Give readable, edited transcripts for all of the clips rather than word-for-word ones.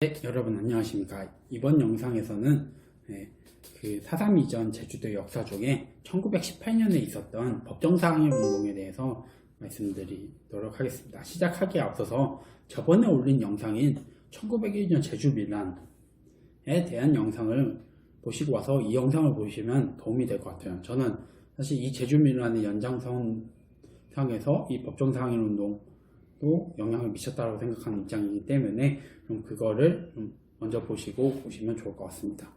네, 여러분 안녕하십니까. 이번 영상에서는 그 4.3 이전 제주도 역사 중에 1918년에 있었던 법정사항의 운동에 대해서 말씀드리도록 하겠습니다. 시작하기에 앞서서 저번에 올린 영상인 1901년 제주민란에 대한 영상을 보시고 와서 이 영상을 보시면 도움이 될 것 같아요. 저는 사실 이 제주민란의 연장선상에서 이 법정사항의 운동 또 영향을 미쳤다고 생각하는 입장이기 때문에 좀 그거를 먼저 보시면 좋을 것 같습니다.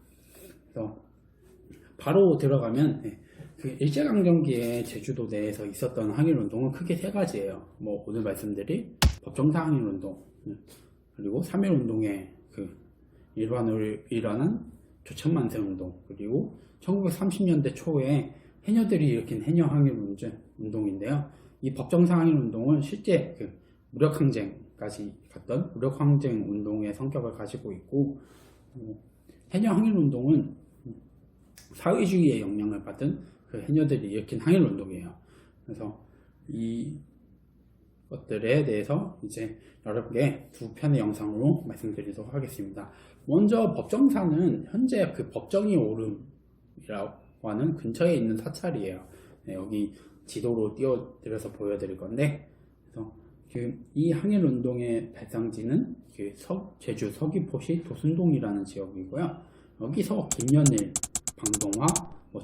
그래서 바로 들어가면 그 일제강점기에 제주도 내에서 있었던 항일운동은 크게 세 가지예요. 뭐 오늘 말씀드릴 법정사 항일운동, 그리고 3.1운동의 그 일환을 일어난 조천만세운동, 그리고 1930년대 초에 해녀들이 일으킨 해녀 항일운동인데요. 이 법정사 항일운동은 실제 그 무력항쟁까지 갔던 무력항쟁 운동의 성격을 가지고 있고, 해녀 항일운동은 사회주의의 영향을 받은 그 해녀들이 일으킨 항일운동이에요. 그래서 이 것들에 대해서 이제 여러분께 두 편의 영상으로 말씀드리도록 하겠습니다. 먼저 법정사는 현재 그 법정이 오름이라고 하는 근처에 있는 사찰이에요. 여기 지도로 띄워드려서 보여드릴 건데, 그래서 이 항일운동의 발상지는 제주 서귀포시 도순동이라는 지역이고요. 여기서 김연일, 방동화,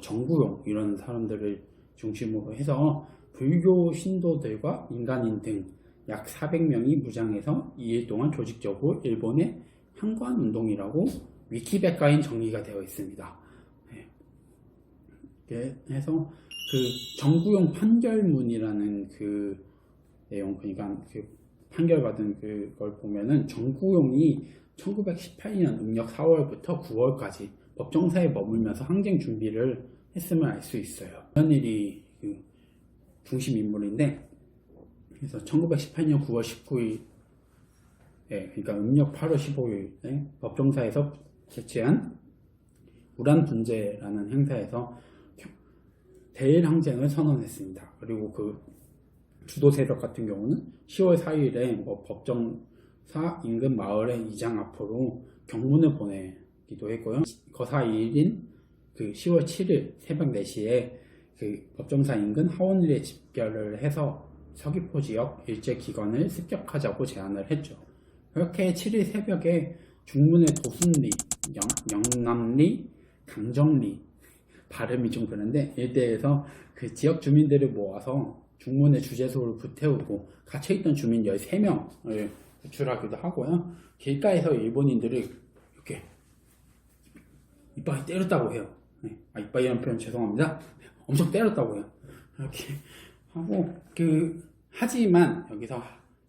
정구용 이런 사람들을 중심으로 해서 불교 신도들과 민간인 등 약 400명이 무장해서 2일 동안 조직적으로 일본의 항관운동이라고 위키백과인 정리가 되어 있습니다. 이렇게 해서 그 정구용 판결문이라는 그 내용, 그러니까 그 판결받은 그걸 보면은 정구용이 1918년 음력 4월부터 9월까지 법정사에 머물면서 항쟁 준비를 했음을 알 수 있어요. 이런 일이 그 중심 인물인데, 그래서 1918년 9월 19일, 그러니까 음력 8월 15일에 법정사에서 개최한 우란분제라는 행사에서 대일 항쟁을 선언했습니다. 그리고 그 주도 세력 같은 경우는 10월 4일에 법정사 인근 마을의 이장 앞으로 경문을 보내기도 했고요. 거사 2일인 그 10월 7일 새벽 4시에 그 법정사 인근 하원리에 집결을 해서 서귀포 지역 일제기관을 습격하자고 제안을 했죠. 그렇게 7일 새벽에 중문의 도순리, 영남리, 강정리, 발음이 좀 그런데 일대에서 그 지역 주민들을 모아서 중문의 주재소를 불태우고 갇혀있던 주민 13명을 구출하기도 하고요. 길가에서 일본인들을 이렇게 이빨이 때렸다고 해요. 이빨이라는 표현 죄송합니다. 엄청 때렸다고 해요. 이렇게 하고 하지만 여기서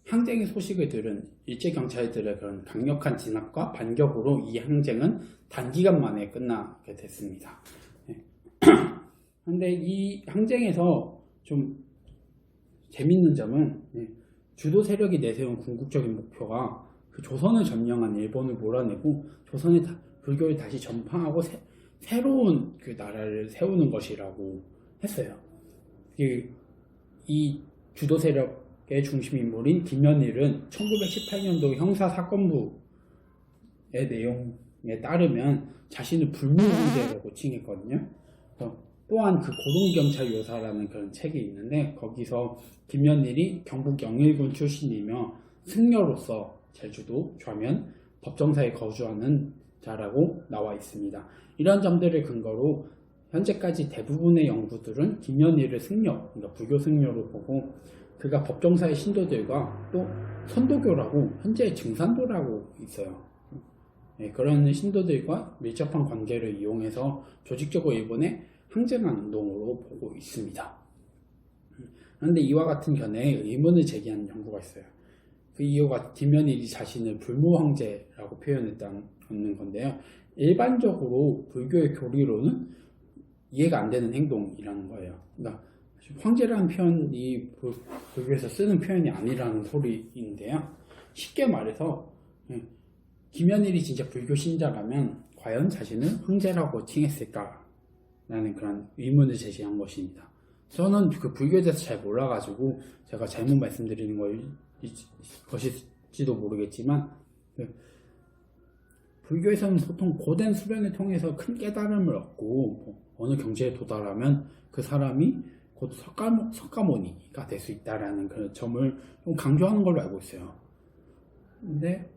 항쟁의 소식을 들은 일제경찰들의 그런 강력한 진압과 반격으로 이 항쟁은 단기간 만에 끝나게 됐습니다. 근데 이 항쟁에서 좀 재밌는 점은 주도 세력이 내세운 궁극적인 목표가 그 조선을 점령한 일본을 몰아내고 조선의 불교를 다시 전파하고 새로운 그 나라를 세우는 것이라고 했어요. 이 주도 세력의 중심 인물인 김연일은 1918년도 형사사건부의 내용에 따르면 자신을 불무죄라고 칭했거든요. 또한 그 고동경찰요사라는 그런 책이 있는데, 거기서 김연일이 경북 영일군 출신이며 승려로서 제주도 좌면 법정사에 거주하는 자라고 나와 있습니다. 이런 점들을 근거로 현재까지 대부분의 연구들은 김연일을 승려, 그러니까 불교 승려로 보고, 그가 법정사의 신도들과 또 선도교라고 현재 증산도라고 있어요. 그런 신도들과 밀접한 관계를 이용해서 조직적으로 일본의 항쟁한 운동으로 보고 있습니다. 그런데 이와 같은 견해에 의문을 제기한 연구가 있어요. 그 이유가 김연일이 자신을 불모황제라고 표현했다는 건데요. 일반적으로 불교의 교리로는 이해가 안 되는 행동이라는 거예요. 그러니까 황제라는 표현이 불교에서 쓰는 표현이 아니라는 소리인데요. 쉽게 말해서 김연일이 진짜 불교 신자라면 과연 자신을 황제라고 칭했을까? 라는 그런 의문을 제시한 것입니다. 저는 그 불교에 대해서 잘 몰라가지고 제가 잘못 말씀드리는 것일지도 모르겠지만 불교에서는 보통 고된 수련을 통해서 큰 깨달음을 얻고 어느 경지에 도달하면 그 사람이 곧 석가모니가 될 수 있다라는 그 점을 좀 강조하는 걸로 알고 있어요. 근데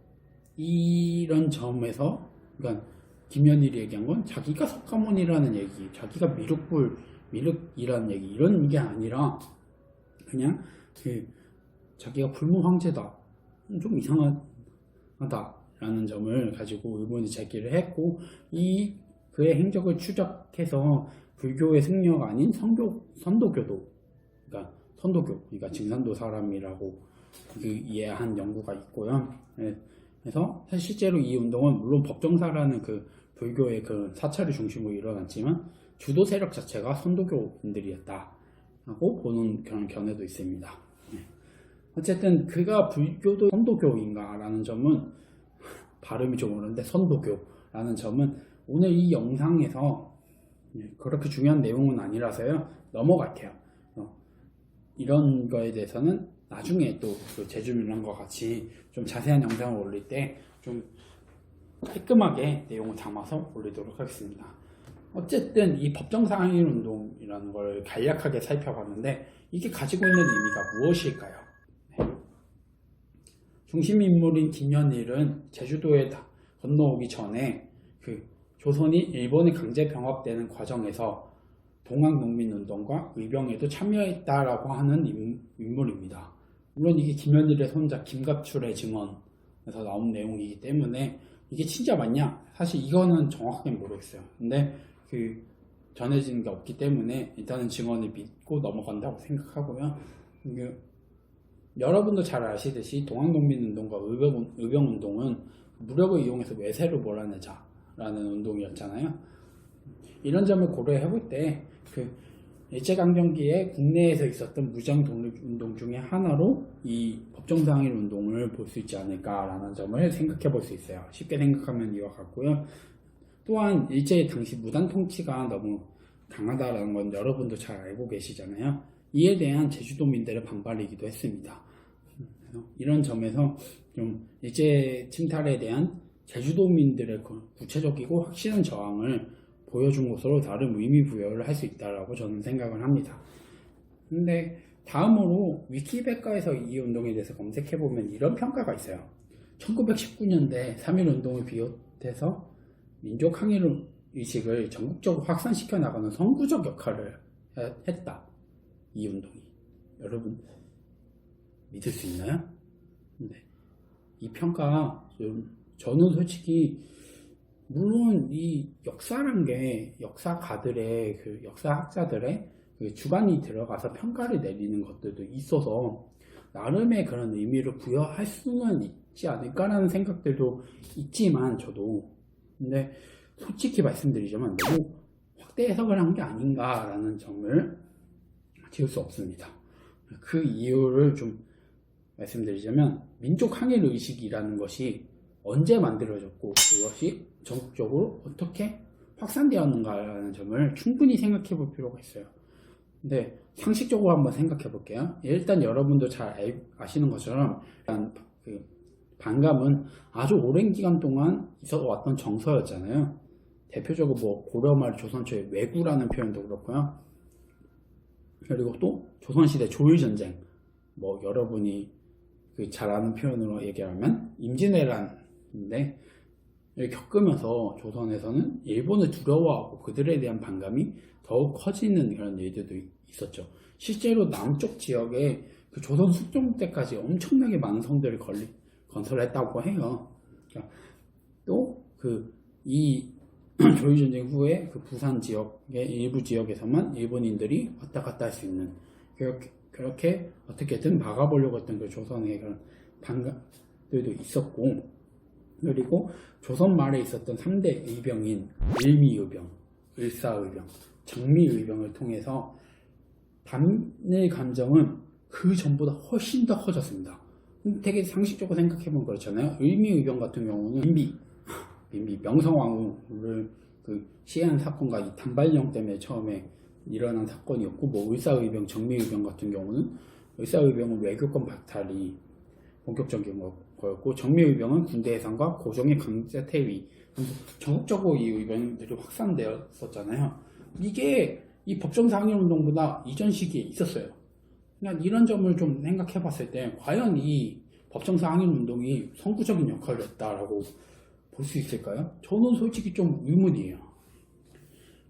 이런 점에서 그러니까 김연일이 얘기한 건 자기가 석가모니라는 얘기, 자기가 미륵이라는 얘기 이런 게 아니라 그냥 자기가 불무황제다, 좀 이상하다라는 점을 가지고 의문을 제기를 했고 그의 행적을 추적해서 불교의 승려가 아닌 선도교도, 그러니까 증산도 사람이라고 이해한 연구가 있고요. 그래서 실제로 이 운동은 물론 법정사라는 그 불교의 그 사찰을 중심으로 일어났지만 주도 세력 자체가 선도교인들이었다라고 보는 그런 견해도 있습니다. 어쨌든 그가 불교도 선도교인가라는 점은 발음이 좀 어려운데 선도교라는 점은 오늘 이 영상에서 그렇게 중요한 내용은 아니라서요 넘어갈게요. 이런 거에 대해서는 나중에 또 그 제주밀란과 같이 좀 자세한 영상을 올릴 때 좀 깔끔하게 내용을 담아서 올리도록 하겠습니다. 어쨌든 이 법정상일 운동이라는 걸 간략하게 살펴봤는데 이게 가지고 있는 의미가 무엇일까요? 중심 인물인 김연일은 제주도에 건너오기 전에 그 조선이 일본에 강제 병합되는 과정에서 동학농민운동과 의병에도 참여했다라고 하는 인물입니다. 물론 이게 김연일의 손자 김갑출의 증언에서 나온 내용이기 때문에 이게 진짜 맞냐? 사실 이거는 정확하게 모르겠어요. 근데 그 전해진 게 없기 때문에 일단은 증언을 믿고 넘어간다고 생각하고요. 여러분도 잘 아시듯이 동학농민운동과 의병운동은 무력을 이용해서 외세를 몰아내자라는 운동이었잖아요. 이런 점을 고려해 볼 때 그 일제강점기에 국내에서 있었던 무장 독립운동 중에 하나로 이 법정상일 운동을 볼 수 있지 않을까라는 점을 생각해 볼 수 있어요. 쉽게 생각하면 이와 같고요. 또한 일제 당시 무단 통치가 너무 강하다라는 건 여러분도 잘 알고 계시잖아요. 이에 대한 제주도민들의 반발이기도 했습니다. 이런 점에서 좀 일제 침탈에 대한 제주도민들의 구체적이고 확실한 저항을 보여준 것으로 나름 의미 부여를 할 수 있다라고 저는 생각을 합니다. 근데 다음으로 위키백과에서 이 운동에 대해서 검색해보면 이런 평가가 있어요. 1919년대 3.1운동을 비롯해서 민족 항일 의식을 전국적으로 확산시켜 나가는 선구적 역할을 했다. 이 운동이. 여러분 믿을 수 있나요? 네. 이 평가 저는 솔직히 물론 이 역사란 게 역사가들의 그 역사학자들의 그 주관이 들어가서 평가를 내리는 것들도 있어서 나름의 그런 의미를 부여할 수는 있지 않을까라는 생각들도 있지만 저도 근데 솔직히 말씀드리자면 너무 확대 해석을 한 게 아닌가라는 점을 지울 수 없습니다. 그 이유를 좀 말씀드리자면 민족 항일 의식이라는 것이 언제 만들어졌고 그것이 전국적으로 어떻게 확산되었는가라는 점을 충분히 생각해 볼 필요가 있어요. 근데 상식적으로 한번 생각해 볼게요. 일단 여러분도 잘 아시는 것처럼 그 반감은 아주 오랜 기간 동안 있어 왔던 정서였잖아요. 대표적으로 뭐 고려말 조선 초의 왜구라는 표현도 그렇고요. 그리고 또 조선시대 조일전쟁, 뭐 여러분이 그 잘 아는 표현으로 얘기하면 임진왜란인데 겪으면서 조선에서는 일본을 두려워하고 그들에 대한 반감이 더욱 커지는 그런 일들도 있었죠. 실제로 남쪽 지역에 그 조선 숙종 때까지 엄청나게 많은 성들을 건설했다고 해요. 그러니까 또 이 조일전쟁 후에 그 부산 지역의 일부 지역에서만 일본인들이 왔다 갔다 할 수 있는 그렇게 어떻게든 막아보려고 했던 그 조선의 그런 반감들도 있었고, 그리고 조선 말에 있었던 3대 의병인 일미의병, 을사의병, 정미의병을 통해서 반일 감정은 그 전보다 훨씬 더 커졌습니다. 되게 상식적으로 생각해보면 그렇잖아요. 일미의병 같은 경우는 민비 명성황후를 그 시해한 사건과 이 단발령 때문에 처음에 일어난 사건이었고, 뭐 을사의병, 정미의병 같은 경우는 을사의병은 외교권 박탈이 본격적인 거였고 정미의병은 군대 해산과 고종의 강제 퇴위, 전국적으로 이 의병들이 확산되었었잖아요. 이게 이 법정사항일운동보다 이전 시기에 있었어요. 그냥 이런 점을 좀 생각해 봤을 때 과연 이 법정사항일운동이 선구적인 역할을 했다라고 볼 수 있을까요? 저는 솔직히 좀 의문이에요.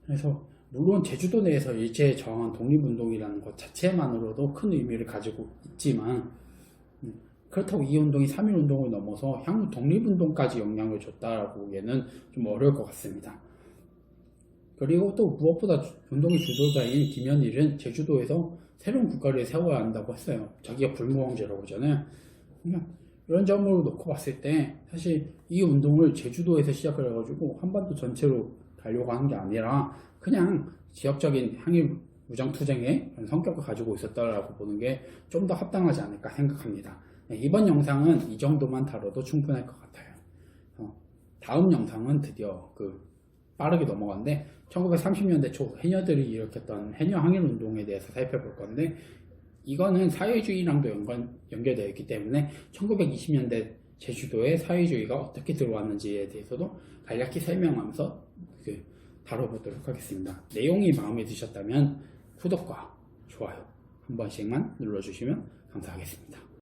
그래서 물론 제주도 내에서 일제에 저항한 독립운동이라는 것 자체만으로도 큰 의미를 가지고 있지만 그렇다고 이 운동이 3.1운동을 넘어서 향후 독립운동까지 영향을 줬다라고 보기에는 좀 어려울 것 같습니다. 그리고 또 무엇보다 운동의 주도자인 김현일은 제주도에서 새로운 국가를 세워야 한다고 했어요. 자기가 불무왕제라고 하잖아요. 그러니까 이런 점으로 놓고 봤을 때 사실 이 운동을 제주도에서 시작을 해가지고 한반도 전체로 가려고 하는 게 아니라 그냥 지역적인 항일 무장투쟁의 성격을 가지고 있었다라고 보는 게 좀 더 합당하지 않을까 생각합니다. 이번 영상은 이 정도만 다뤄도 충분할 것 같아요. 다음 영상은 드디어 빠르게 넘어갔는데 1930년대 초 해녀들이 일으켰던 해녀 항일 운동에 대해서 살펴볼 건데 이거는 사회주의랑도 연결되어 있기 때문에 1920년대 제주도에 사회주의가 어떻게 들어왔는지에 대해서도 간략히 설명하면서 다뤄보도록 하겠습니다. 내용이 마음에 드셨다면 구독과 좋아요 한 번씩만 눌러주시면 감사하겠습니다.